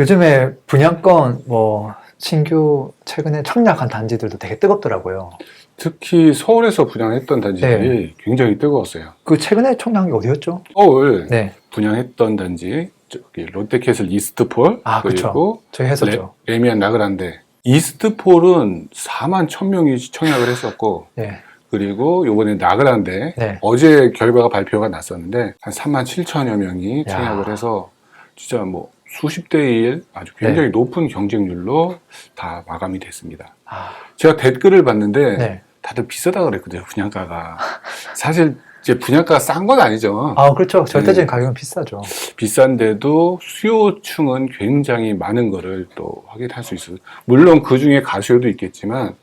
요즘에 분양권 뭐 신규 최근에 청약한 단지들도 되게 뜨겁더라고요. 특히 서울에서 분양했던 단지들이 굉장히 뜨거웠어요. 그 최근에 청약한 게 어디였죠? 서울 네. 분양했던 단지, 저기 롯데캐슬 이스트폴, 아, 그쵸. 그리고 저희 했었죠. 레미안 나그란데. 이스트폴은 4만 1,000명이 청약을 했었고, 네. 그리고 요번에 나그란데 네. 어제 결과가 발표가 났었는데 한 3만 7천여 명이 야. 청약을 해서 진짜 뭐 수십 대 1 아주 굉장히 네. 높은 경쟁률로 다 마감이 됐습니다. 아, 제가 댓글을 봤는데 네. 다들 비싸다 그랬거든요, 분양가가. 사실 이제 분양가가 싼 건 아니죠. 아, 그렇죠. 절대적인 가격은 비싸죠. 비싼데도 수요층은 굉장히 많은 거를 또 확인할 수 있어요. 물론 그 중에 가수요도 있겠지만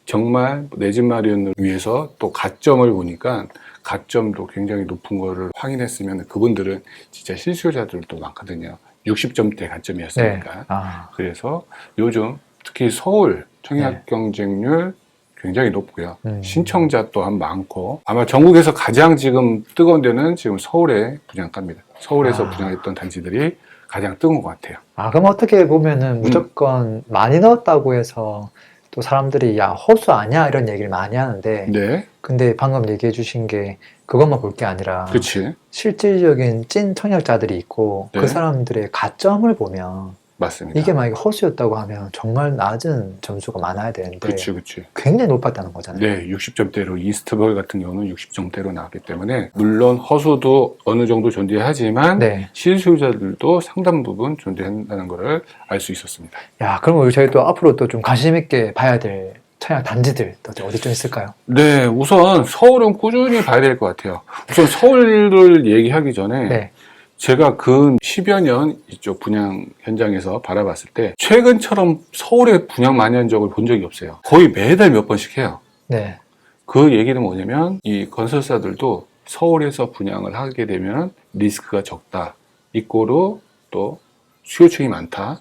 정말 내 집 마련을 위해서 또 가점을 보니까 가점도 굉장히 높은 거를 확인했으면 그분들은 진짜 실수요자들도 많거든요. 60점대 가점이었으니까. 네. 아, 그래서 요즘 특히 서울 청약 네. 경쟁률 굉장히 높고요. 음. 신청자 또한 많고 아마 전국에서 가장 지금 뜨거운 데는 지금 서울의 분양가입니다. 서울에서 아. 분양했던 단지들이 가장 뜨거운 것 같아요. 아, 그럼 어떻게 보면은 무조건 많이 넣었다고 해서 또 사람들이 야, 호수 아니야? 이런 얘기를 많이 하는데 네, 근데 방금 얘기해 주신 게 그것만 볼 게 아니라 그치. 실질적인 찐 청약자들이 있고 네. 그 사람들의 가점을 보면 맞습니다. 이게 만약에 허수였다고 하면 정말 낮은 점수가 많아야 되는데 그치, 그치. 굉장히 높았다는 거잖아요. 네, 60점대로 이스트볼 같은 경우는 60점대로 나왔기 때문에 물론 허수도 어느 정도 존재하지만 네. 실수요자들도 상당 부분 존재한다는 것을 알 수 있었습니다. 야, 그럼 저희 또 앞으로 또 좀 관심 있게 봐야 될 청약 단지들 또 어디 좀 있을까요? 네, 우선 서울은 꾸준히 봐야 될 것 같아요. 우선 서울을 얘기하기 전에 네. 제가 근 10여 년 이쪽 분양 현장에서 바라봤을 때 최근처럼 서울의 분양 만연적을 본 적이 없어요. 거의 매달 몇 번씩 해요. 네. 그 얘기는 뭐냐면 이 건설사들도 서울에서 분양을 하게 되면 리스크가 적다. 이꼬로 또 수요층이 많다.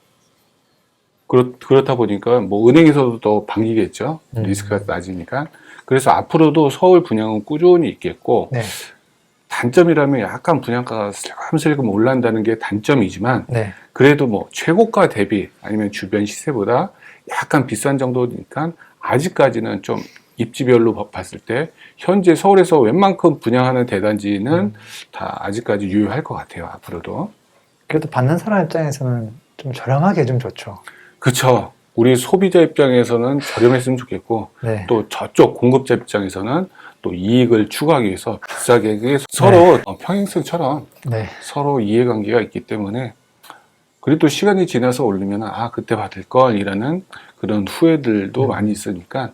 그렇다 보니까 뭐 은행에서도 더 반기겠죠. 리스크가 낮으니까. 그래서 앞으로도 서울 분양은 꾸준히 있겠고 네. 단점이라면 약간 분양가가 슬금슬금 올라간다는 게 단점이지만 네. 그래도 뭐 최고가 대비 아니면 주변 시세보다 약간 비싼 정도니까 아직까지는 좀 입지별로 봤을 때 현재 서울에서 웬만큼 분양하는 대단지는 다 아직까지 유효할 것 같아요. 앞으로도. 그래도 받는 사람 입장에서는 좀 저렴하게 해주면 좋죠. 그쵸. 우리 소비자 입장에서는 저렴했으면 좋겠고 네. 또 저쪽 공급자 입장에서는 또 이익을 추구하기 위해서 비싸게 서로 평행선처럼 네. 서로 이해관계가 있기 때문에 그래도 시간이 지나서 오르면 아 그때 받을 걸 이라는 그런 후회들도 많이 있으니까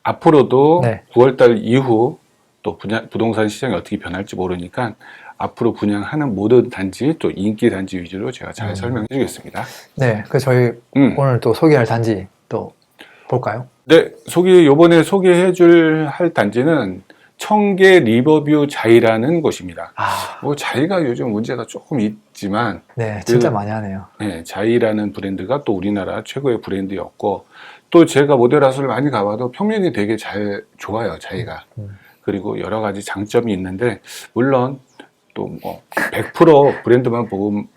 앞으로도 네. 9월달 이후 또 부동산 시장이 어떻게 변할지 모르니까 앞으로 분양하는 모든 단지 또 인기 단지 위주로 제가 잘 설명해 주겠습니다. 네. 그래서 저희 오늘 또 소개할 단지 또 볼까요? 네, 요번에 소개해 줄 단지는 청계 리버뷰 자이라는 곳입니다. 아, 뭐 자이가 요즘 문제가 조금 있지만 네. 진짜 많이 하네요. 네, 자이라는 브랜드가 또 우리나라 최고의 브랜드였고 또 제가 모델하우스를 많이 가봐도 평면이 되게 좋아요, 자이가. 그리고 여러 가지 장점이 있는데 물론 또 뭐 100% 브랜드만 보면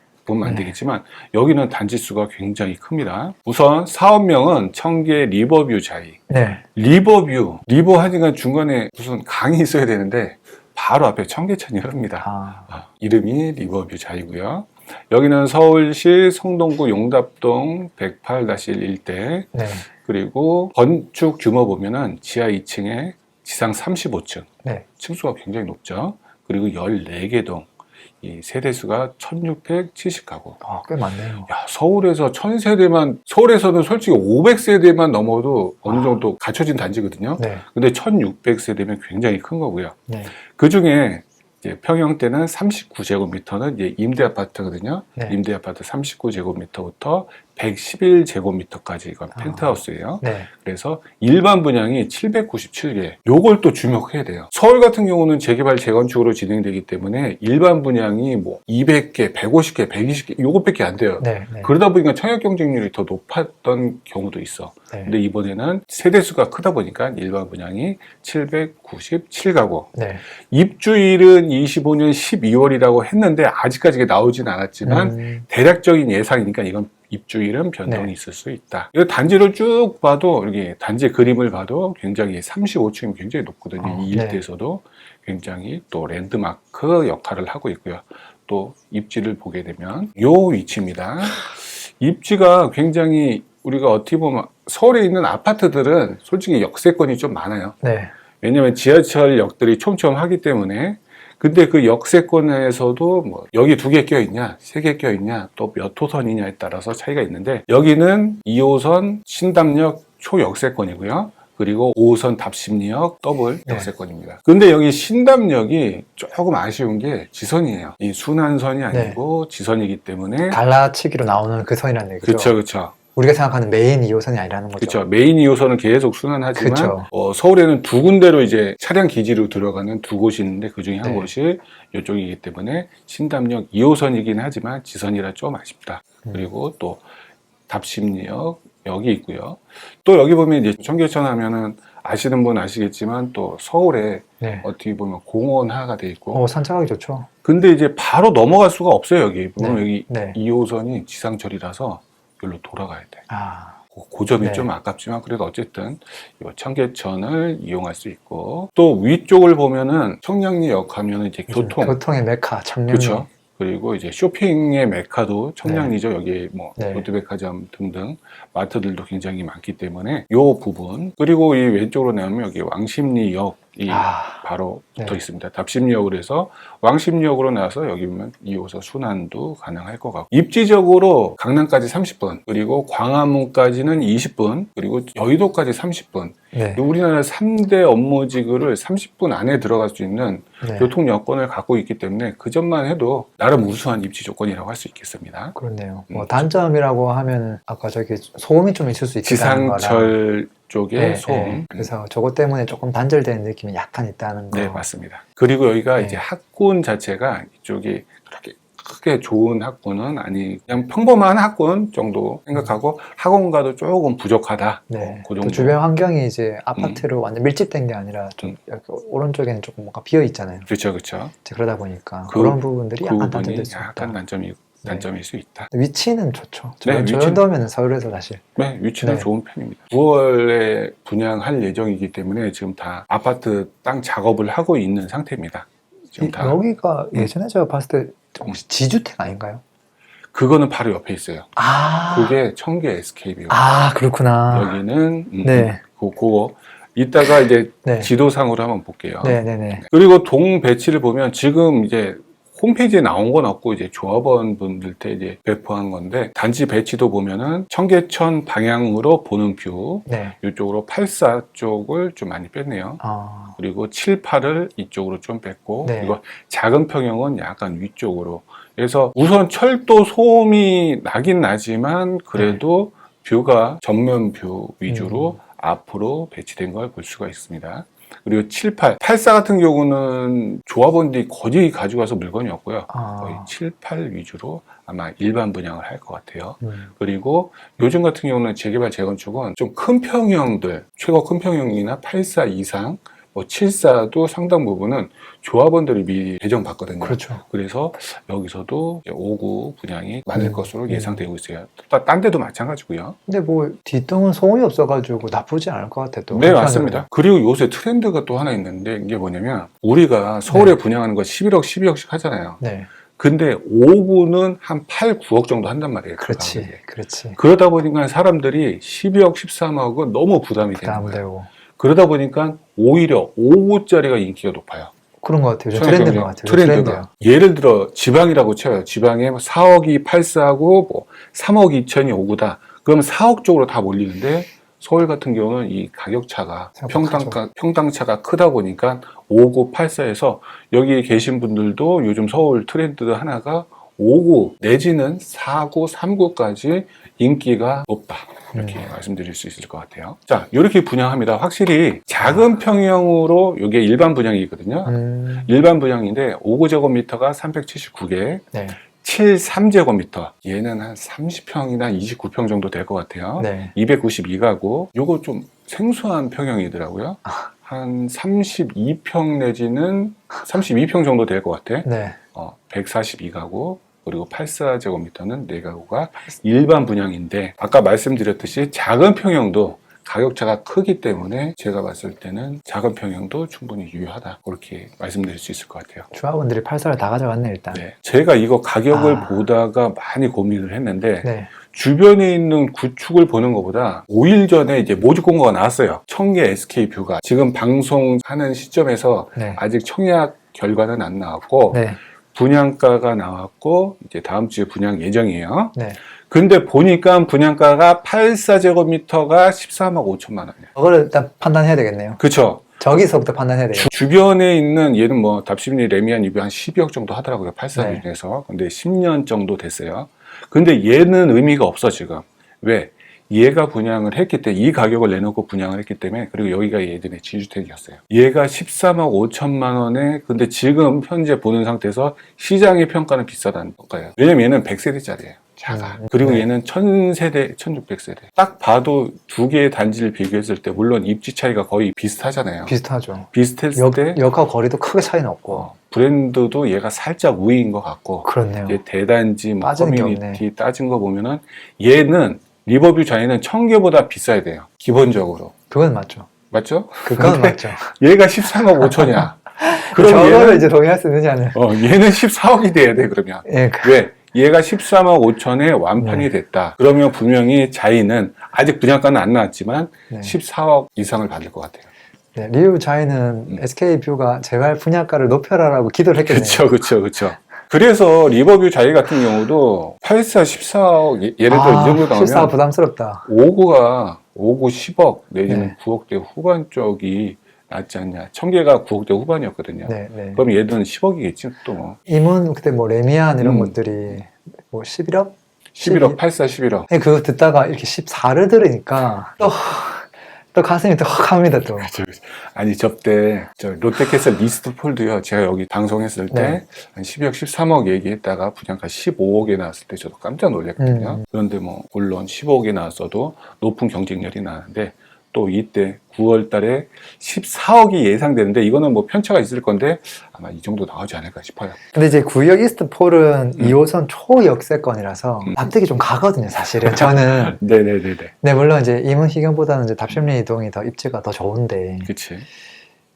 안 되겠지만 여기는 단지 수가 굉장히 큽니다. 우선 사업명은 청계 리버뷰 자이. 네. 리버 하니까 중간에 무슨 강이 있어야 되는데 바로 앞에 청계천이 흐릅니다. 이름이 리버뷰 자이고요. 여기는 서울시 성동구 용답동 108-1 일대. 네. 그리고 건축 규모 보면은 지하 2층에 지상 35층. 네. 층수가 굉장히 높죠. 그리고 14개 동. 이 세대수가 1670가구. 꽤 많네요. 야, 서울에서 1000세대만, 서울에서는 솔직히 500세대만 넘어도 어느 정도 갖춰진 단지거든요. 네. 근데 1600세대면 굉장히 큰 거고요. 네. 그 중에 평형대는 39제곱미터는 임대 아파트거든요. 네. 임대 아파트 39제곱미터부터 111제곱미터까지 이건 펜트하우스예요. 네. 그래서 일반 분양이 797개. 요걸 또 주목해야 돼요. 서울 같은 경우는 재개발 재건축으로 진행되기 때문에 일반 분양이 뭐 200개, 150개, 120개 요것밖에 안 돼요. 네. 네. 그러다 보니까 청약 경쟁률이 더 높았던 경우도 있어. 네. 근데 이번에는 세대수가 크다 보니까 일반 분양이 797가구. 네. 입주일은 25년 12월이라고 했는데 아직까지 이게 나오진 않았지만 대략적인 예상이니까 이건 입주일은 변동이 네. 있을 수 있다. 이 단지를 쭉 봐도 이렇게 단지 그림을 봐도 굉장히 35층이 굉장히 높거든요. 이 네. 일대에서도 굉장히 또 랜드마크 역할을 하고 있고요. 또 입지를 보게 되면 요 위치입니다. 입지가 굉장히 우리가 어떻게 보면 서울에 있는 아파트들은 솔직히 역세권이 좀 많아요. 네. 왜냐하면 지하철역들이 촘촘하기 때문에. 근데 그 역세권에서도 뭐 여기 2개 껴있냐 3개 껴있냐 또 몇 호선이냐에 따라서 차이가 있는데 여기는 2호선 신담역 초역세권이고요. 그리고 5호선 답심리역 더블 네. 역세권입니다. 근데 여기 신담역이 조금 아쉬운 게 지선이에요. 이 순환선이 아니고 지선이기 때문에 갈라치기로 나오는 그 선이라는 얘기죠. 그렇죠, 그렇죠. 우리가 생각하는 메인 2호선이 아니라는 거죠. 그렇죠. 메인 2호선은 계속 순환하지만 그쵸. 서울에는 2군데로 이제 차량 기지로 들어가는 2곳이 있는데 그 중에 한 네. 곳이 이쪽이기 때문에 신담역 2호선이긴 하지만 지선이라 좀 아쉽다. 그리고 또 답심리역 여기 있고요. 또 여기 보면 이제 청계천 하면은 아시는 분 아시겠지만 또 서울에 네. 어떻게 보면 공원화가 돼 있고 산책하기 좋죠. 근데 이제 바로 넘어갈 수가 없어요. 여기 보면 네. 여기 네. 2호선이 지상철이라서 여기로 돌아가야 돼. 아, 그 점이 네. 좀 아깝지만 그래도 어쨌든 이 청계천을 이용할 수 있고 또 위쪽을 보면은 청량리역 하면은 이제 교통의 메카, 청량리. 그렇죠. 그리고 이제 쇼핑의 메카도 청량리죠. 여기 뭐 네. 롯데백화점 등등 마트들도 굉장히 많기 때문에 요 부분 그리고 이 왼쪽으로 내면 여기 왕십리역이 바로 네. 붙어 있습니다. 답심리역으로 해서 왕십리역으로 나와서 여기 보면 2호선 순환도 가능할 것 같고 입지적으로 강남까지 30분 그리고 광화문까지는 20분 그리고 여의도까지 30분 네. 우리나라 3대 업무지구를 30분 안에 들어갈 수 있는 네. 교통 여건을 갖고 있기 때문에 그 점만 해도 나름 우수한 입지 조건이라고 할 수 있겠습니다. 그렇네요. 뭐 단점이라고 하면 아까 저기 소음이 좀 있을 수 있다는 거라. 지상철 쪽에 네, 소음. 네. 그래서 저것 때문에 조금 단절되는 느낌이 약간 있다는 거. 네, 맞습니다. 그리고 여기가 네. 이제 학군 자체가 이쪽이 그렇게 크게 좋은 학군은 아니 그냥 평범한 학군 정도 생각하고 학원가도 조금 부족하다. 네. 그 또 정도. 주변 환경이 이제 아파트로 완전 밀집된 게 아니라 좀 여기 오른쪽에는 조금 뭔가 비어 있잖아요. 그렇죠, 그렇죠. 이제 그러다 보니까 그 그런 부분들이 그 약간 부분이 단점될 수 약간 있다. 단점일 수 있다. 위치는 좋죠. 네, 저 위치는- 정도면 서울에서 사실. 네, 위치는 네. 좋은 편입니다. 9월에 분양할 예정이기 때문에 지금 다 아파트 땅 작업을 하고 있는 상태입니다. 지금 다 여기가 예전에 제가 봤을 때 혹시 지주택 아닌가요? 그거는 바로 옆에 있어요. 아, 그게 청계 SKB요. 그렇구나. 여기는 네. 그거 이따가 이제 네. 지도상으로 한번 볼게요. 네네네. 그리고 동 배치를 보면 지금 이제 홈페이지에 나온 건 없고 이제 조합원 분들한테 이제 배포한 건데 단지 배치도 보면은 청계천 방향으로 보는 뷰 네. 이쪽으로 84 쪽을 좀 많이 뺐네요. 아, 그리고 7, 8을 이쪽으로 좀 뺐고 네. 그리고 작은 평형은 약간 위쪽으로 그래서 우선 철도 소음이 나긴 나지만 그래도 뷰가 전면 뷰 위주로 앞으로 배치된 걸 볼 수가 있습니다. 그리고 7, 8, 84 같은 경우는 조합원들이 거의 가져가서 물건이 없고요. 거의 7, 8 위주로 아마 일반 분양을 할 것 같아요. 그리고 요즘 같은 경우는 재개발 재건축은 좀 큰 평형들, 최고 큰 평형이나 84 이상, 뭐 74도 상당 부분은 조합원들이 미리 배정받거든요. 그렇죠. 그래서 여기서도 5구 분양이 많을 것으로 예상되고 있어요. 딴 데도 마찬가지고요. 근데 뭐 뒷동은 소음이 없어가지고 나쁘지 않을 것 같아요. 또 네, 한편으로는. 맞습니다. 그리고 요새 트렌드가 또 하나 있는데 이게 뭐냐면 우리가 서울에 분양하는 거 11억, 12억씩 하잖아요. 네, 근데 5구는 한 8, 9억 정도 한단 말이에요. 그렇지, 가격이. 그렇지. 그러다 보니까 사람들이 12억, 13억은 너무 부담이 되는 거예요. 부담되고 그러다 보니까 오히려 5구짜리가 인기가 높아요. 그런 것 같아요. 요즘 트렌드인 것 같아요. 트렌드가. 트렌드예요. 예를 들어 지방이라고 쳐요. 지방에 4억이 8사고 뭐 3억 2천이 5구다. 그러면 4억 쪽으로 다 몰리는데 서울 같은 경우는 이 가격 차가 평당 차가 크다 보니까 5구 8사에서 여기 계신 분들도 요즘 서울 트렌드 하나가 5구 내지는 4구, 3구까지 인기가 높다. 이렇게 말씀드릴 수 있을 것 같아요. 자, 이렇게 분양합니다. 확실히 작은 평형으로 이게 일반 분양이거든요. 일반 분양인데 5구제곱미터가 379개, 네. 73제곱미터. 얘는 한 30평이나 29평 정도 될 것 같아요. 네. 292가구. 요거 좀 생소한 평형이더라고요. 한 32평 내지는 32평 정도 될 것 같아. 네. 142가구. 그리고 84제곱미터는 4가구가 일반 분양인데 아까 말씀드렸듯이 작은 평형도 가격차가 크기 때문에 제가 봤을 때는 작은 평형도 충분히 유효하다. 그렇게 말씀드릴 수 있을 것 같아요. 조합원들이 8사를 다 가져갔네 일단. 네. 제가 이거 가격을 보다가 많이 고민을 했는데 네. 주변에 있는 구축을 보는 것보다 5일 전에 이제 모집 공고가 나왔어요. 청계 SK뷰가 지금 방송하는 시점에서 네. 아직 청약 결과는 안 나왔고 네. 분양가가 나왔고 이제 다음 주에 분양 예정이에요. 네. 근데 보니까 분양가가 84제곱미터가 14만 5천만 원이에요. 그거를 일단 판단해야 되겠네요. 그쵸? 저기서부터 판단해야 되겠네요. 주변에 있는 얘는 뭐 답심리 레미안 이뷰 한 12억 정도 하더라고요. 84 네. 중에서. 근데 10년 정도 됐어요. 근데 얘는 의미가 없어 지금. 왜? 얘가 분양을 했기 때문에 이 가격을 내놓고 분양을 했기 때문에 그리고 여기가 예전에 지주택이었어요. 얘가 14만 5천만 원에 근데 지금 현재 보는 상태에서 시장의 평가는 비싸다는 거예요. 왜냐면 얘는 100세대짜리예요. 작아. 그리고 네. 얘는 1000세대, 1600세대. 딱 봐도 두 개의 단지를 비교했을 때 물론 입지 차이가 거의 비슷하잖아요. 비슷하죠. 비슷했을 때 역하고 거리도 크게 차이는 없고. 브랜드도 얘가 살짝 우위인 것 같고 그렇네요. 이제 대단지, 뭐 빠지는 게 커뮤니티 따진 거 보면은 얘는 리버뷰 자이는 1000개보다 비싸야 돼요. 기본적으로. 그건 맞죠. 맞죠? 그건 맞죠. 얘가 14억 5천이야. 그럼 저거를 얘는, 이제 동의할 수 있느냐는. 얘는 14억이 돼야 돼, 그러면. 예. 왜? 얘가 13억 5천에 완판이 됐다. 그러면 분명히 자이는 아직 분양가는 안 나왔지만 네. 14억 이상을 받을 것 같아요. 네, 리우 자이는 SK뷰가 제발 분양가를 높여라라고 기도를 했겠네요. 그렇죠, 그렇죠, 그렇죠. 그래서 리버뷰 자이 같은 경우도 84, 14억 예를 들어 이 정도 나오면 14 부담스럽다. 5구 10억 내지는 네. 9억대 후반 쪽이 낫지 않냐. 1000개가 9억대 후반이었거든요. 네, 네. 그럼 얘들은 10억이겠지 또. 임은 그때 뭐 레미안 이런 음. 것들이 뭐 11억? 11억, 84, 11억. 그거 듣다가 이렇게 14를 들으니까 또 가슴이 또 헉합니다 또. 아니 저때 롯데캐슬 리스트폴드요. 제가 여기 방송했을 때 네. 한 12억, 13억 얘기했다가 분양가 15억에 나왔을 때 저도 깜짝 놀랐거든요. 그런데 뭐 물론 15억에 나왔어도 높은 경쟁률이 나는데 또 이때 9월 달에 14억이 예상되는데 이거는 뭐 편차가 있을 건데 아마 이 정도 나오지 않을까 싶어요. 근데 이제 구역 이스트폴은 2호선 초역세권이라서 납득이 좀 가거든요, 사실은. 저는. 네네네네. 네, 물론 이제 임은 희경보다는 이제 답심리 이동이 더 입지가 더 좋은데. 그치.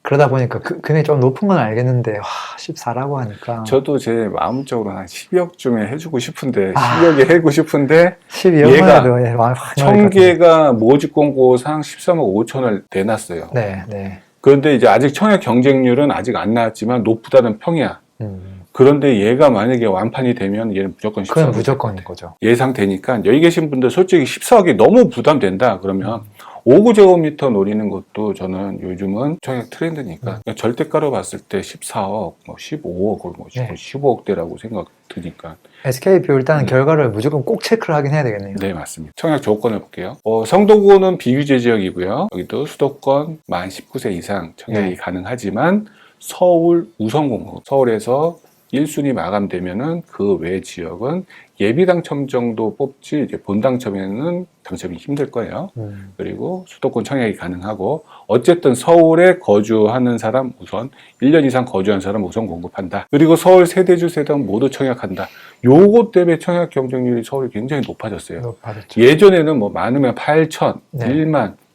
그러다 보니까 금액이 좀 높은 건 알겠는데, 와, 14라고 하니까. 저도 제 마음적으로 한 12억쯤에 해주고 싶은데 12억에 해고 싶은데 12억만 얘가 해도 예, 마음이 확 1000개가 모집 공고상 13억 5천을 내놨어요. 네, 네. 그런데 이제 아직 청약 경쟁률은 아직 안 나왔지만 높다는 평이야. 음. 그런데 얘가 만약에 완판이 되면 얘는 무조건 14억. 그건 무조건인 거죠. 예상되니까 여기 계신 분들 솔직히 14억이 너무 부담된다 그러면 5구제곱미터 노리는 것도 저는 요즘은 청약 트렌드니까 그냥 절대가로 봤을 때 14억, 뭐 15억, 뭐 네. 15억대라고 생각 드니까. SK뷰 일단 결과를 무조건 꼭 체크를 하긴 해야 되겠네요. 네, 맞습니다. 청약 조건을 볼게요. 성동구는 비규제 지역이고요. 여기도 수도권 만 19세 이상 청약이 네. 가능하지만 서울 우선공고, 서울에서 1순위 마감되면은 그 외 지역은 예비 당첨 정도 뽑지 이제 본 당첨에는 당첨이 힘들 거예요. 그리고 수도권 청약이 가능하고 어쨌든 서울에 거주하는 사람 우선 1년 이상 거주한 사람 우선 공급한다. 그리고 서울 세대주 세대원 모두 청약한다. 요거 때문에 청약 경쟁률이 서울이 굉장히 높아졌어요. 높아졌죠. 예전에는 뭐 많으면 8천, 네.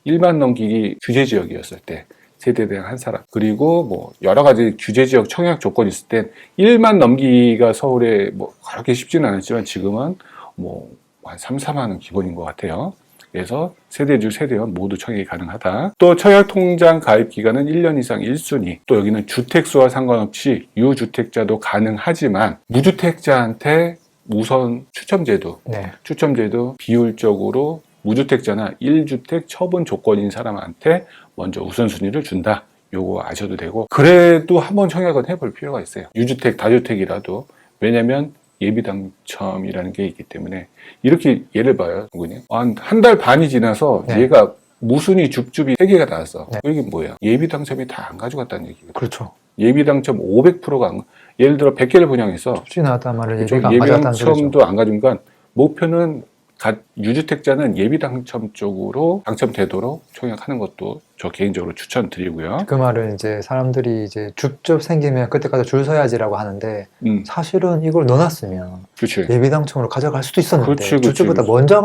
1만 넘기기 규제 지역이었을 때 세대당 한 사람. 그리고 뭐 여러 가지 규제 지역 청약 조건이 있을 땐 1만 넘기기가 서울에 뭐 그렇게 쉽지는 않았지만 지금은 뭐 한 3, 4만은 기본인 것 같아요. 그래서 세대주, 세대원 모두 청약이 가능하다. 또 청약통장 가입 기간은 1년 이상 1순위. 또 여기는 주택수와 상관없이 유주택자도 가능하지만 무주택자한테 우선 추첨제도, 네. 추첨제도 비율적으로 무주택자나 1주택 처분 조건인 사람한테 먼저 우선순위를 준다. 요거 아셔도 되고 그래도 한번 청약은 해볼 필요가 있어요. 유주택, 다주택이라도. 왜냐면 예비 당첨이라는 게 있기 때문에 이렇게 예를 봐요. 한 달 반이 지나서 네. 얘가 무순위 줍줍이 3개가 나왔어. 네. 이게 뭐예요? 예비 당첨이 다 안 가져갔다는 얘기거든요. 그렇죠. 예비 당첨 500%가 예를 들어 100개를 분양했어. 줍줍이 나왔단 말을 그렇죠? 예비가 안 예비 가져갔다는 소리죠. 당첨도 안 가진 건 목표는 유주택자는 예비 당첨 쪽으로 당첨되도록 총약하는 것도 저 개인적으로 추천드리고요. 그 말은 이제 사람들이 이제 줍줍 생기면 그때까지 줄 서야지라고 하는데 사실은 이걸 넣어놨으면 그렇지. 예비 당첨으로 가져갈 수도 있었는데 그렇지, 그렇지, 줍줍보다 그렇지. 먼저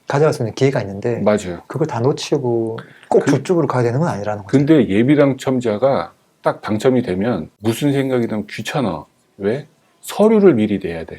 가져갈 수 있는 기회가 있는데 맞아요. 그걸 다 놓치고 꼭 줍줍으로 가야 되는 건 아니라는 거죠. 근데 예비 당첨자가 딱 당첨이 되면 무슨 생각이 들면 귀찮아. 왜? 서류를 미리 내야 돼.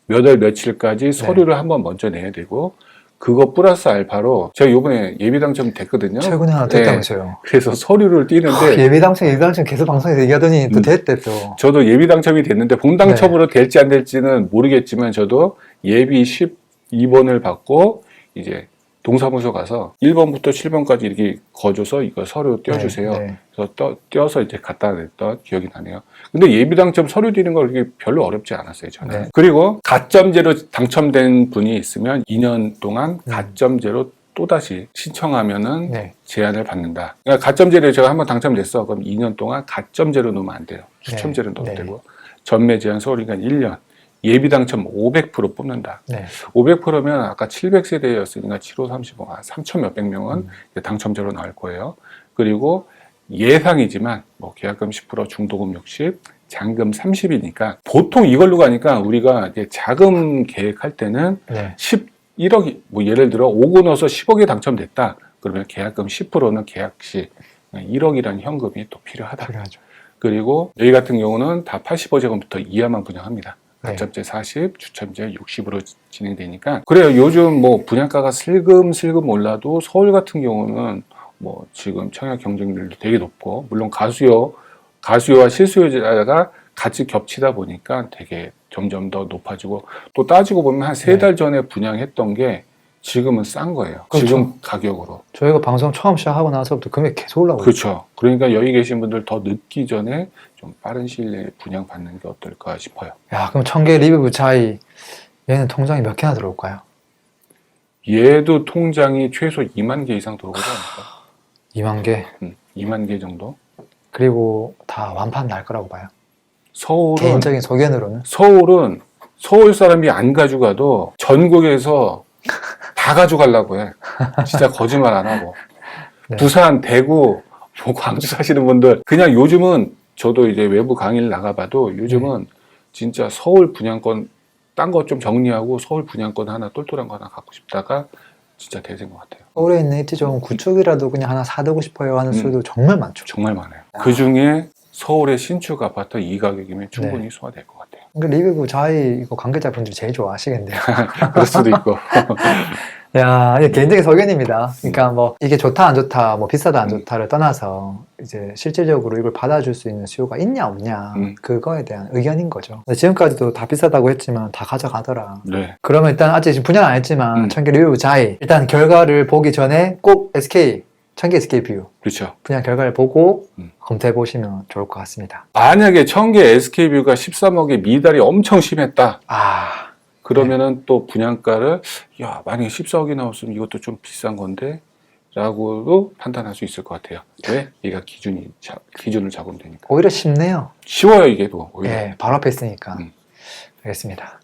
몇 월 며칠까지 서류를 한번 먼저 내야 되고 그거 플러스 알파로 제가 이번에 예비 당첨 됐거든요. 최근에 하나 네. 됐다면서요. 그래서 서류를 띄는데 예비 당첨 계속 방송에서 얘기하더니 또 됐대 또. 저도 예비 당첨이 됐는데 본 당첨으로 될지 안 될지는 모르겠지만 저도 예비 12번을 받고 이제 동사무소 가서 1번부터 7번까지 이렇게 거줘서 이거 서류 띄워주세요. 네. 그래서 띄워서 이제 갖다 냈던 기억이 나네요. 근데 예비 당첨 서류 띄는 거 그렇게 별로 어렵지 않았어요, 저는. 네. 그리고 가점제로 당첨된 분이 있으면 2년 동안 가점제로 또다시 신청하면은 네. 제한을 받는다. 그러니까 가점제로 제가 한번 당첨됐어. 그럼 2년 동안 가점제로 넣으면 안 돼요. 추첨제로 넣어도 네. 되고. 전매 제한 서울이니까 1년. 예비 당첨 500% 뽑는다. 네. 500%면 아까 700세대였으니까 7호 35, 3천 몇백 명은 당첨자로 나올 거예요. 그리고 예상이지만 뭐 계약금 10%, 중도금 60, 잔금 30이니까 보통 이걸로 가니까 우리가 이제 자금 계획할 때는 네. 11억이 뭐 예를 들어 5고 넣어서 10억이 당첨됐다. 그러면 계약금 10%는 계약 시 1억이라는 현금이 또 필요하다. 필요하죠. 그리고 여기 같은 경우는 다 85제곱미터 이하만 분양합니다. 네. 가점제 40, 추첨제 60으로 진행되니까 그래요. 요즘 뭐 분양가가 슬금슬금 올라도 서울 같은 경우는 뭐 지금 청약 경쟁률도 되게 높고 물론 가수요와 실수요자가 같이 겹치다 보니까 되게 점점 더 높아지고 또 따지고 보면 한 3달 전에 분양했던 게 지금은 싼 거예요. 그렇죠. 지금 가격으로. 저희가 방송 처음 시작하고 나서부터 금액이 계속 올라오고 그렇죠. 그러니까 여기 계신 분들 더 늦기 전에 좀 빠른 시일 내에 분양받는 게 어떨까 싶어요. 야, 그럼 1000개 리뷰 차이 얘는 통장에 몇 개나 들어올까요? 얘도 통장이 최소 2만 개 이상 들어오지 않을까? 2만 개. 2만 개 정도? 그리고 다 완판 날 거라고 봐요. 서울은 개인적인 소견으로는. 서울 사람이 안 가져가도 전국에서 다 가져가려고 해. 진짜 거짓말 안 하고. 네. 부산, 대구, 뭐 광주 사시는 분들 그냥 요즘은 저도 이제 외부 강의를 나가봐도 요즘은 진짜 서울 분양권 딴 거 좀 정리하고 서울 분양권 하나 똘똘한 거 하나 갖고 싶다가 진짜 대세인 것 같아요. 서울에 있는 입지 좋은 구축이라도 그냥 하나 사두고 싶어요 하는 수도 정말 많죠. 정말 많아요. 그 중에 서울의 신축 아파트 이 가격이면 충분히 소화될 것 같아요. 그러니까 리뷰 자이 이거 관계자분들이 제일 좋아하시겠네요. 그럴 수도 있고. 야, 이게 개인적인 소견입니다. 그러니까 뭐 이게 좋다 안 좋다, 뭐 비싸다 안 좋다를 떠나서 이제 실질적으로 이걸 받아줄 수 있는 수요가 있냐 없냐 그거에 대한 의견인 거죠. 근데 지금까지도 다 비싸다고 했지만 다 가져가더라. 네. 그러면 일단 아직 지금 분양 안 했지만 1000개 리뷰 자이 일단 결과를 보기 전에 꼭 SK 1000개 SK 뷰 그렇죠. 분양 결과를 보고 검토해 보시면 좋을 것 같습니다. 만약에 1000개 SK뷰가 13억에 미달이 엄청 심했다. 그러면은 또 분양가를 야 만약에 14억이 나왔으면 이것도 좀 비싼 건데 라고도 판단할 수 있을 것 같아요. 왜? 얘가 기준을 잡으면 되니까. 오히려 쉽네요. 쉬워요 이게 또 오히려. 예, 바로 앞에 있으니까. 알겠습니다.